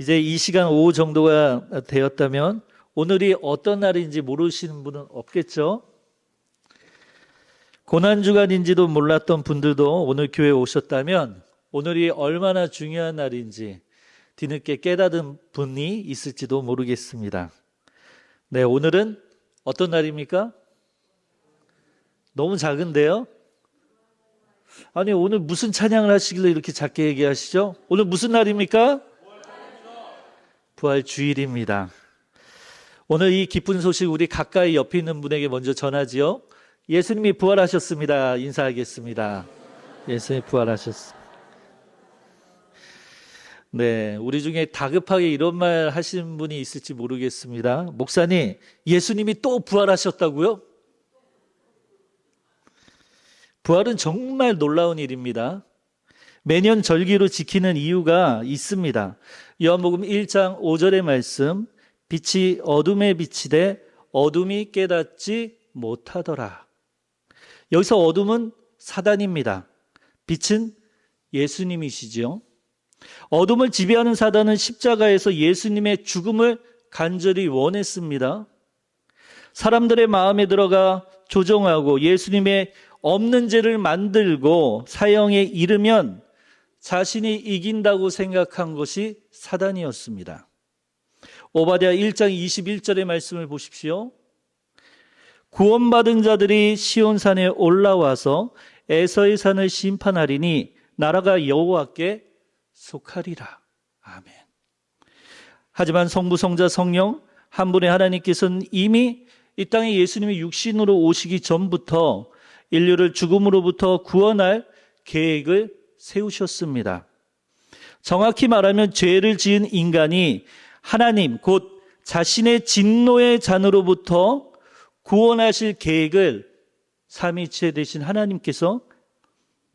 이제 이 시간 오후 정도가 되었다면 오늘이 어떤 날인지 모르시는 분은 없겠죠? 고난주간인지도 몰랐던 분들도 오늘 교회에 오셨다면 오늘이 얼마나 중요한 날인지 뒤늦게 깨닫은 분이 있을지도 모르겠습니다. 네, 오늘은 어떤 날입니까? 너무 작은데요? 아니, 오늘 무슨 찬양을 하시길래 이렇게 작게 얘기하시죠? 오늘 무슨 날입니까? 부활주일입니다. 오늘 이 기쁜 소식 우리 가까이 옆에 있는 분에게 먼저 전하지요. 예수님이 부활하셨습니다. 인사하겠습니다. 예수님이 부활하셨습니다. 네, 우리 중에 다급하게 이런 말 하시는 분이 있을지 모르겠습니다. 목사님, 예수님이 또 부활하셨다고요? 부활은 정말 놀라운 일입니다. 매년 절기로 지키는 이유가 있습니다. 요한복음 1장 5절의 말씀, 빛이 어둠에 비치되 어둠이 깨닫지 못하더라. 여기서 어둠은 사단입니다. 빛은 예수님이시죠. 어둠을 지배하는 사단은 십자가에서 예수님의 죽음을 간절히 원했습니다. 사람들의 마음에 들어가 조종하고 예수님의 없는 죄를 만들고 사형에 이르면 자신이 이긴다고 생각한 것이 사단이었습니다. 오바댜 1장 21절의 말씀을 보십시오. 구원받은 자들이 시온산에 올라와서 에서의 산을 심판하리니 나라가 여호와께 속하리라. 아멘. 하지만 성부, 성자, 성령 한 분의 하나님께서는 이미 이 땅에 예수님이 육신으로 오시기 전부터 인류를 죽음으로부터 구원할 계획을 세우셨습니다. 정확히 말하면 죄를 지은 인간이 하나님 곧 자신의 진노의 잔으로부터 구원하실 계획을 삼위일체 되신 하나님께서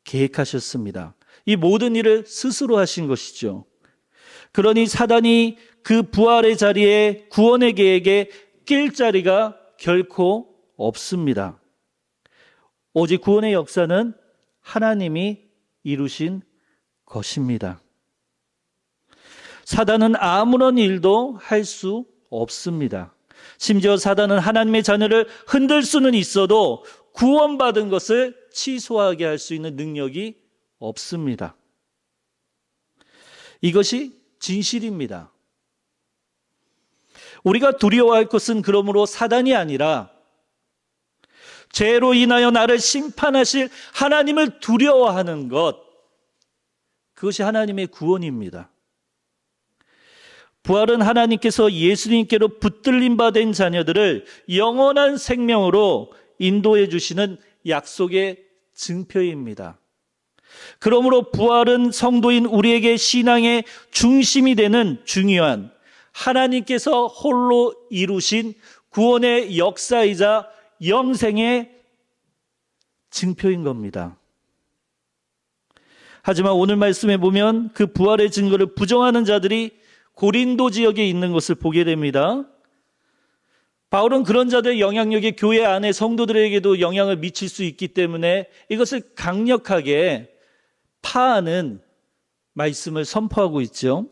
계획하셨습니다. 이 모든 일을 스스로 하신 것이죠. 그러니 사단이 그 부활의 자리에 구원의 계획에 낄 자리가 결코 없습니다. 오직 구원의 역사는 하나님이 이루신 것입니다. 사단은 아무런 일도 할 수 없습니다. 심지어 사단은 하나님의 자녀를 흔들 수는 있어도 구원받은 것을 취소하게 할 수 있는 능력이 없습니다. 이것이 진실입니다. 우리가 두려워할 것은 그러므로 사단이 아니라 죄로 인하여 나를 심판하실 하나님을 두려워하는 것, 그것이 하나님의 구원입니다. 부활은 하나님께서 예수님께로 붙들림 받은 자녀들을 영원한 생명으로 인도해 주시는 약속의 증표입니다. 그러므로 부활은 성도인 우리에게 신앙의 중심이 되는 중요한 하나님께서 홀로 이루신 구원의 역사이자 영생의 증표인 겁니다. 하지만 오늘 말씀에 보면 그 부활의 증거를 부정하는 자들이 고린도 지역에 있는 것을 보게 됩니다. 바울은 그런 자들의 영향력이 교회 안에 성도들에게도 영향을 미칠 수 있기 때문에 이것을 강력하게 파하는 말씀을 선포하고 있죠.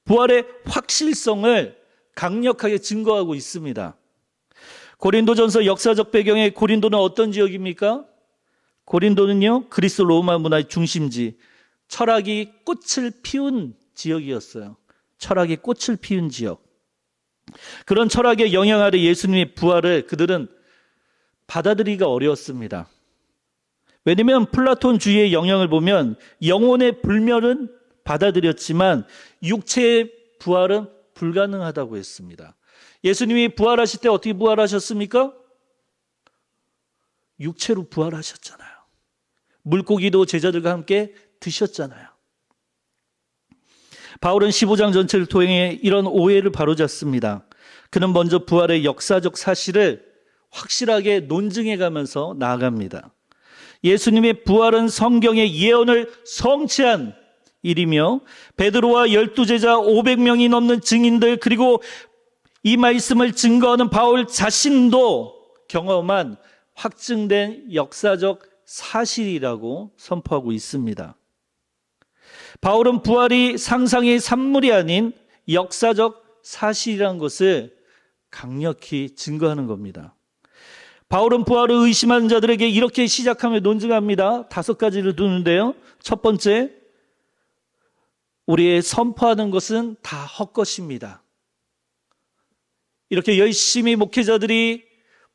부활의 확실성을 강력하게 증거하고 있습니다. 고린도전서 역사적 배경에 고린도는 어떤 지역입니까? 고린도는요, 그리스 로마 문화의 중심지, 철학이 꽃을 피운 지역이었어요. 철학이 꽃을 피운 지역. 그런 철학의 영향 아래 예수님의 부활을 그들은 받아들이기가 어려웠습니다. 왜냐하면 플라톤주의의 영향을 보면 영혼의 불멸은 받아들였지만 육체의 부활은 불가능하다고 했습니다. 예수님이 부활하실 때 어떻게 부활하셨습니까? 육체로 부활하셨잖아요. 물고기도 제자들과 함께 드셨잖아요. 바울은 15장 전체를 통해 이런 오해를 바로잡습니다. 그는 먼저 부활의 역사적 사실을 확실하게 논증해 가면서 나아갑니다. 예수님의 부활은 성경의 예언을 성취한 일이며 베드로와 12제자 500명이 넘는 증인들 그리고 이 말씀을 증거하는 바울 자신도 경험한 확증된 역사적 사실이라고 선포하고 있습니다. 바울은 부활이 상상의 산물이 아닌 역사적 사실이라는 것을 강력히 증거하는 겁니다. 바울은 부활을 의심하는 자들에게 이렇게 시작하며 논증합니다. 5가지를 두는데요. 첫 번째, 우리의 선포하는 것은 다 헛것입니다. 이렇게 열심히 목회자들이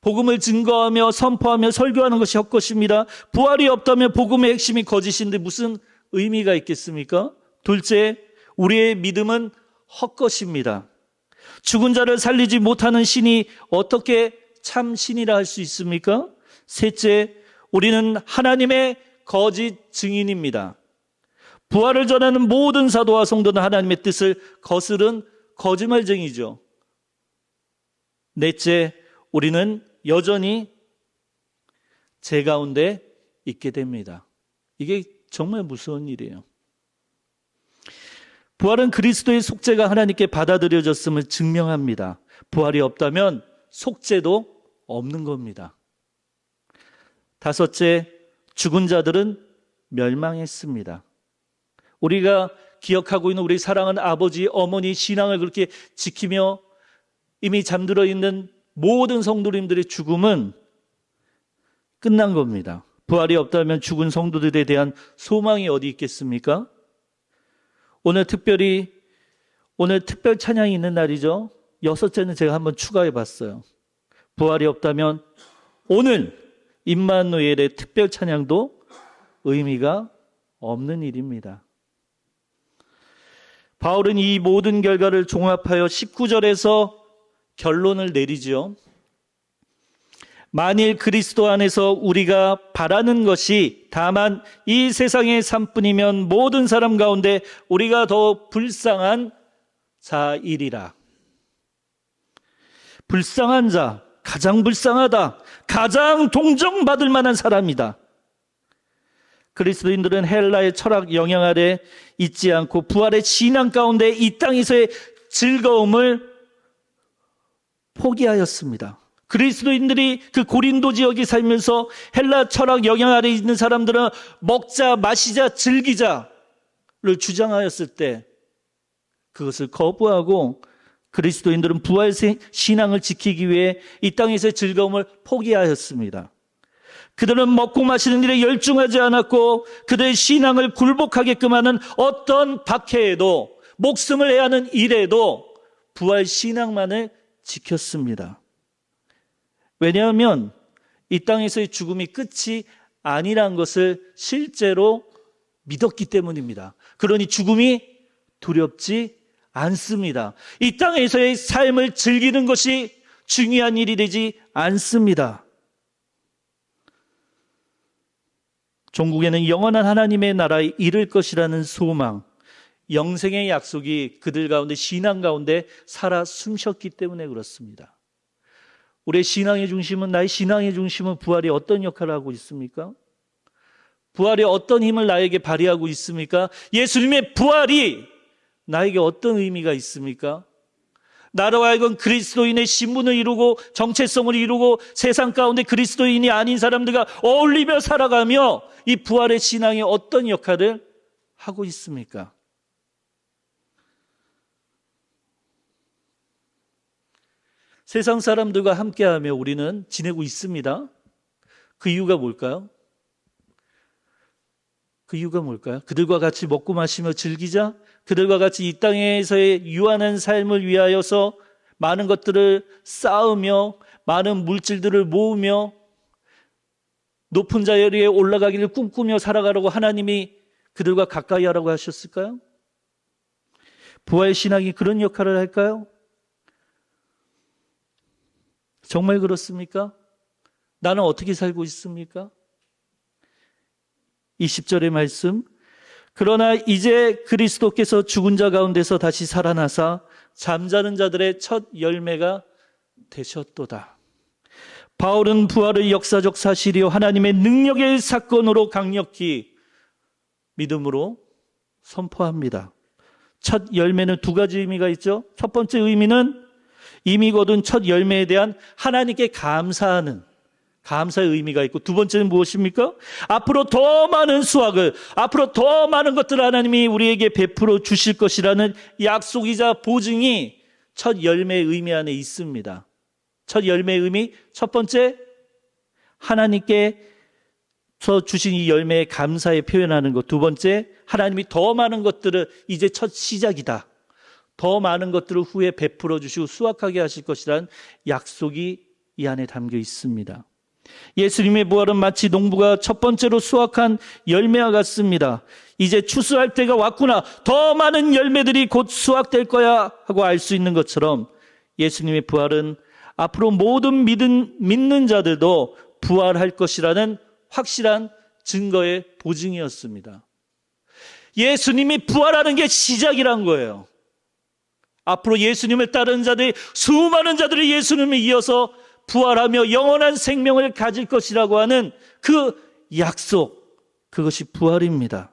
복음을 증거하며 선포하며 설교하는 것이 헛것입니다. 부활이 없다면 복음의 핵심이 거짓인데 무슨 의미가 있겠습니까? 둘째, 우리의 믿음은 헛것입니다. 죽은 자를 살리지 못하는 신이 어떻게 참 신이라 할 수 있습니까? 셋째, 우리는 하나님의 거짓 증인입니다. 부활을 전하는 모든 사도와 성도는 하나님의 뜻을 거스른 거짓말쟁이죠. 넷째, 우리는 여전히 죄 가운데 있게 됩니다. 이게 정말 무서운 일이에요. 부활은 그리스도의 속죄가 하나님께 받아들여졌음을 증명합니다. 부활이 없다면 속죄도 없는 겁니다. 다섯째, 죽은 자들은 멸망했습니다. 우리가 기억하고 있는 우리 사랑하는 아버지, 어머니 신앙을 그렇게 지키며 이미 잠들어 있는 모든 성도님들의 죽음은 끝난 겁니다. 부활이 없다면 죽은 성도들에 대한 소망이 어디 있겠습니까? 오늘 특별 찬양이 있는 날이죠. 6째는 제가 한번 추가해 봤어요. 부활이 없다면 오늘 임마누엘의 특별 찬양도 의미가 없는 일입니다. 바울은 이 모든 결과를 종합하여 19절에서 결론을 내리죠. 만일 그리스도 안에서 우리가 바라는 것이 다만 이 세상의 삶뿐이면 모든 사람 가운데 우리가 더 불쌍한 자이리라. 불쌍한 자, 가장 불쌍하다, 가장 동정받을 만한 사람이다. 그리스도인들은 헬라의 철학 영향 아래 있지 않고 부활의 신앙 가운데 이 땅에서의 즐거움을 포기하였습니다. 그리스도인들이 그 고린도 지역에 살면서 헬라 철학 영향 아래 있는 사람들은 먹자, 마시자, 즐기자를 주장하였을 때 그것을 거부하고 그리스도인들은 부활 신앙을 지키기 위해 이 땅에서의 즐거움을 포기하였습니다. 그들은 먹고 마시는 일에 열중하지 않았고 그들의 신앙을 굴복하게끔 하는 어떤 박해에도 목숨을 해하는 일에도 부활 신앙만을 지켰습니다. 왜냐하면 이 땅에서의 죽음이 끝이 아니란 것을 실제로 믿었기 때문입니다. 그러니 죽음이 두렵지 않습니다. 이 땅에서의 삶을 즐기는 것이 중요한 일이 되지 않습니다. 종국에는 영원한 하나님의 나라에 이를 것이라는 소망, 영생의 약속이 그들 가운데 신앙 가운데 살아 숨쉬었기 때문에 그렇습니다. 우리의 신앙의 중심은, 나의 신앙의 중심은 부활이 어떤 역할을 하고 있습니까? 부활이 어떤 힘을 나에게 발휘하고 있습니까? 예수님의 부활이 나에게 어떤 의미가 있습니까? 나로 하여금 그리스도인의 신분을 이루고 정체성을 이루고 세상 가운데 그리스도인이 아닌 사람들과 어울리며 살아가며 이 부활의 신앙이 어떤 역할을 하고 있습니까? 세상 사람들과 함께하며 우리는 지내고 있습니다. 그 이유가 뭘까요? 그들과 같이 먹고 마시며 즐기자, 그들과 같이 이 땅에서의 유한한 삶을 위하여서 많은 것들을 쌓으며 많은 물질들을 모으며 높은 자리에 올라가기를 꿈꾸며 살아가라고 하나님이 그들과 가까이 하라고 하셨을까요? 부활 신앙이 그런 역할을 할까요? 정말 그렇습니까? 나는 어떻게 살고 있습니까? 20절의 말씀, 그러나 이제 그리스도께서 죽은 자 가운데서 다시 살아나사 잠자는 자들의 첫 열매가 되셨도다. 바울은 부활의 역사적 사실이요 하나님의 능력의 사건으로 강력히 믿음으로 선포합니다. 첫 열매는 2가지 의미가 있죠. 첫 번째 의미는 이미 거둔 첫 열매에 대한 하나님께 감사하는 감사의 의미가 있고, 두 번째는 무엇입니까? 앞으로 더 많은 수확을, 앞으로 더 많은 것들을 하나님이 우리에게 베풀어 주실 것이라는 약속이자 보증이 첫 열매의 의미 안에 있습니다. 첫 열매의 의미, 첫 번째, 하나님께서 주신 이 열매에 감사에 표현하는 것. 두 번째, 하나님이 더 많은 것들을 이제 첫 시작이다. 더 많은 것들을 후에 베풀어 주시고 수확하게 하실 것이라는 약속이 이 안에 담겨 있습니다. 예수님의 부활은 마치 농부가 첫 번째로 수확한 열매와 같습니다. 이제 추수할 때가 왔구나. 더 많은 열매들이 곧 수확될 거야 하고 알 수 있는 것처럼 예수님의 부활은 앞으로 모든 믿는 자들도 부활할 것이라는 확실한 증거의 보증이었습니다. 예수님이 부활하는 게 시작이란 거예요. 앞으로 예수님을 따르는 자들이, 수많은 자들이 예수님을 이어서 부활하며 영원한 생명을 가질 것이라고 하는 그 약속, 그것이 부활입니다.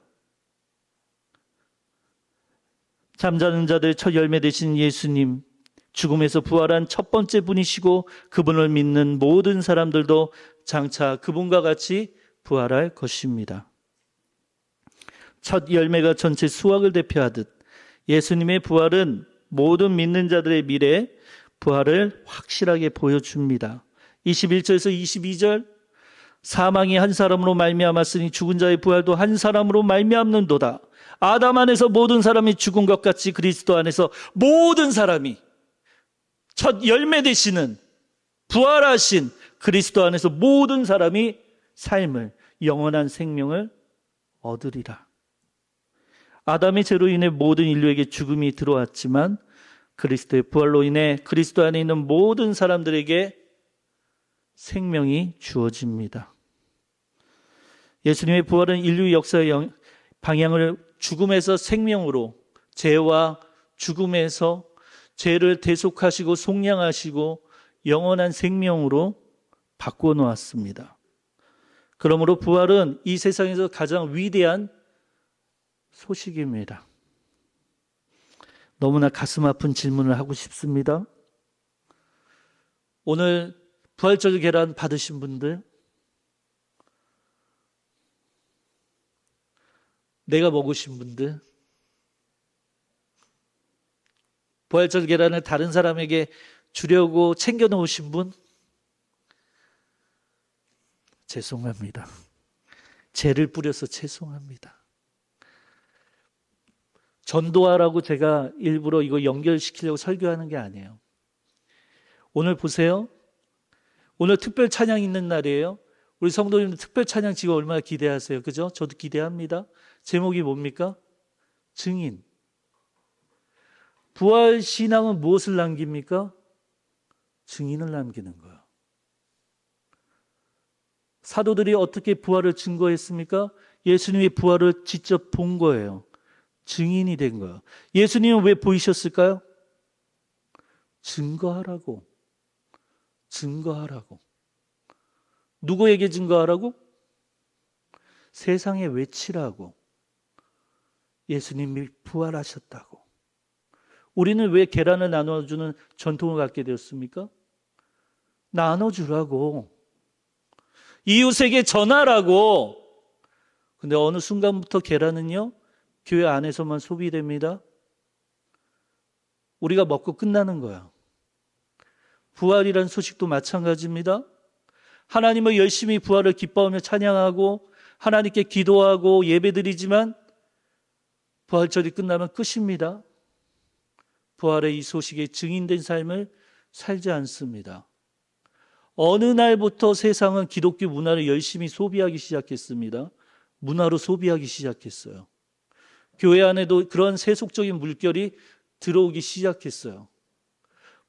잠자는 자들의 첫 열매 되신 예수님, 죽음에서 부활한 첫 번째 분이시고 그분을 믿는 모든 사람들도 장차 그분과 같이 부활할 것입니다. 첫 열매가 전체 수확을 대표하듯 예수님의 부활은 모든 믿는 자들의 미래 부활을 확실하게 보여줍니다. 21절에서 22절, 사망이 한 사람으로 말미암았으니 죽은 자의 부활도 한 사람으로 말미암는도다. 아담 안에서 모든 사람이 죽은 것 같이 그리스도 안에서 모든 사람이, 첫 열매 되시는 부활하신 그리스도 안에서 모든 사람이 삶을, 영원한 생명을 얻으리라. 아담의 죄로 인해 모든 인류에게 죽음이 들어왔지만 그리스도의 부활로 인해 그리스도 안에 있는 모든 사람들에게 생명이 주어집니다. 예수님의 부활은 인류 역사의 방향을 죽음에서 생명으로, 죄와 죽음에서 죄를 대속하시고 속량하시고 영원한 생명으로 바꾸어 놓았습니다. 그러므로 부활은 이 세상에서 가장 위대한 소식입니다. 너무나 가슴 아픈 질문을 하고 싶습니다. 오늘 부활절 계란 받으신 분들, 내가 먹으신 분들, 부활절 계란을 다른 사람에게 주려고 챙겨 놓으신 분, 죄송합니다. 죄를 뿌려서 죄송합니다. 전도하라고 제가 일부러 이거 연결시키려고 설교하는 게 아니에요. 오늘 보세요. 오늘 특별 찬양 있는 날이에요. 우리 성도님들 특별 찬양 지금 얼마나 기대하세요? 그죠? 저도 기대합니다. 제목이 뭡니까? 증인. 부활 신앙은 무엇을 남깁니까? 증인을 남기는 거예요. 사도들이 어떻게 부활을 증거했습니까? 예수님의 부활을 직접 본 거예요. 증인이 된 거예요. 예수님은 왜 보이셨을까요? 증거하라고. 증거하라고. 누구에게 증거하라고? 세상에 외치라고. 예수님이 부활하셨다고. 우리는 왜 계란을 나눠주는 전통을 갖게 되었습니까? 나눠주라고. 이웃에게 전하라고. 근데 어느 순간부터 계란은요, 교회 안에서만 소비됩니다. 우리가 먹고 끝나는 거야. 부활이라는 소식도 마찬가지입니다. 하나님을 열심히 부활을 기뻐하며 찬양하고 하나님께 기도하고 예배드리지만 부활절이 끝나면 끝입니다. 부활의 이 소식에 증인된 삶을 살지 않습니다. 어느 날부터 세상은 기독교 문화를 열심히 소비하기 시작했습니다. 문화로 소비하기 시작했어요. 교회 안에도 그런 세속적인 물결이 들어오기 시작했어요.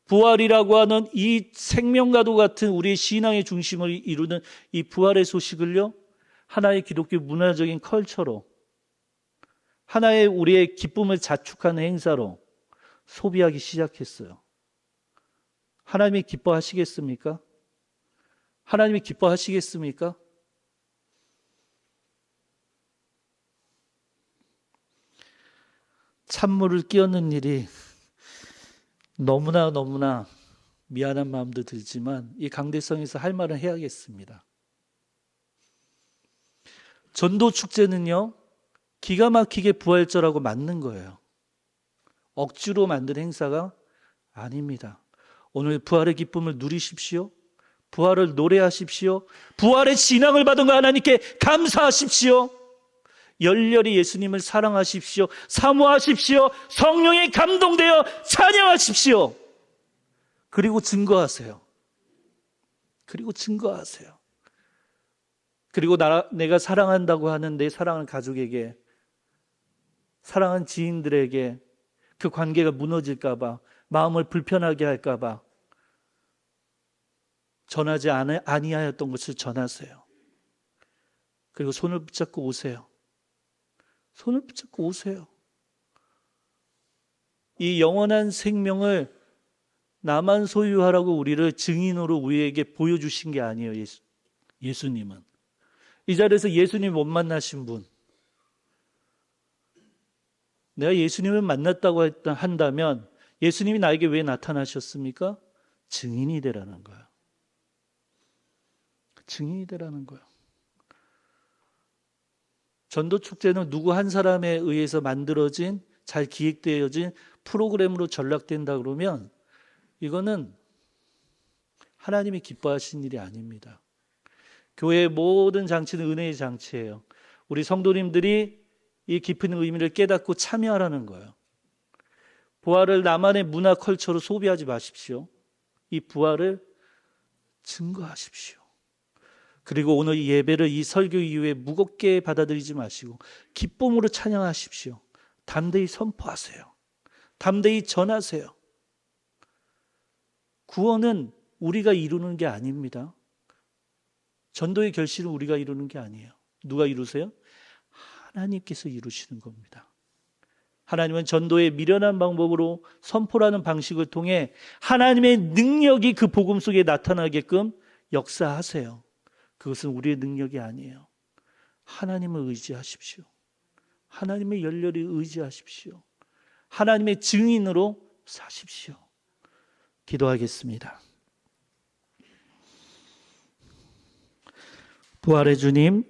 부활이라고 하는 이 생명과도 같은 우리의 신앙의 중심을 이루는 이 부활의 소식을요, 하나의 기독교 문화적인 컬처로, 하나의 우리의 기쁨을 자축하는 행사로 소비하기 시작했어요. 하나님이 기뻐하시겠습니까? 하나님이 기뻐하시겠습니까? 찬물을 끼얹는 일이 너무나 미안한 마음도 들지만 이 강대성에서 할 말은 해야겠습니다. 전도 축제는요, 기가 막히게 부활절하고 맞는 거예요. 억지로 만든 행사가 아닙니다. 오늘 부활의 기쁨을 누리십시오. 부활을 노래하십시오. 부활의 신앙을 받은 거 하나님께 감사하십시오. 열렬히 예수님을 사랑하십시오. 사모하십시오. 성령에 감동되어 찬양하십시오. 그리고 증거하세요. 그리고 증거하세요. 그리고 내가 사랑한다고 하는 내 사랑하는 가족에게, 사랑하는 지인들에게 그 관계가 무너질까 봐, 마음을 불편하게 할까 봐 전하지 아니하였던 것을 전하세요. 그리고 손을 붙잡고 오세요. 손을 붙잡고 오세요. 이 영원한 생명을 나만 소유하라고 우리를 증인으로 우리에게 보여주신 게 아니에요. 예수님은. 이 자리에서 예수님 못 만나신 분, 내가 예수님을 만났다고 한다면 예수님이 나에게 왜 나타나셨습니까? 증인이 되라는 거예요. 증인이 되라는 거예요. 전도축제는 누구 한 사람에 의해서 만들어진, 잘 기획되어진 프로그램으로 전락된다 그러면 이거는 하나님이 기뻐하신 일이 아닙니다. 교회의 모든 장치는 은혜의 장치예요. 우리 성도님들이 이 깊은 의미를 깨닫고 참여하라는 거예요. 부활을 나만의 문화 컬처로 소비하지 마십시오. 이 부활을 증거하십시오. 그리고 오늘 이 예배를 이 설교 이후에 무겁게 받아들이지 마시고 기쁨으로 찬양하십시오. 담대히 선포하세요. 담대히 전하세요. 구원은 우리가 이루는 게 아닙니다. 전도의 결실은 우리가 이루는 게 아니에요. 누가 이루세요? 하나님께서 이루시는 겁니다. 하나님은 전도의 미련한 방법으로 선포라는 방식을 통해 하나님의 능력이 그 복음 속에 나타나게끔 역사하세요. 그것은 우리의 능력이 아니에요. 하나님을 의지하십시오. 하나님의 열렬히 의지하십시오. 하나님의 증인으로 사십시오. 기도하겠습니다. 부활의 주님,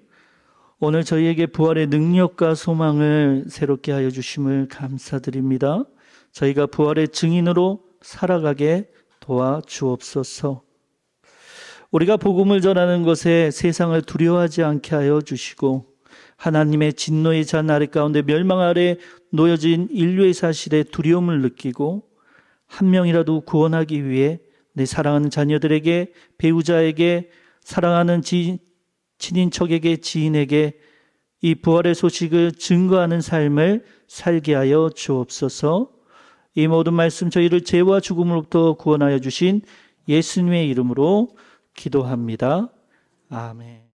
오늘 저희에게 부활의 능력과 소망을 새롭게 하여 주심을 감사드립니다. 저희가 부활의 증인으로 살아가게 도와주옵소서. 우리가 복음을 전하는 것에 세상을 두려워하지 않게 하여 주시고 하나님의 진노의 잔 아래 가운데 멸망 아래 놓여진 인류의 사실에 두려움을 느끼고 한 명이라도 구원하기 위해 내 사랑하는 자녀들에게, 배우자에게, 사랑하는 친인척에게, 지인에게 이 부활의 소식을 증거하는 삶을 살게 하여 주옵소서. 이 모든 말씀 저희를 죄와 죽음으로부터 구원하여 주신 예수님의 이름으로 기도합니다. 아멘.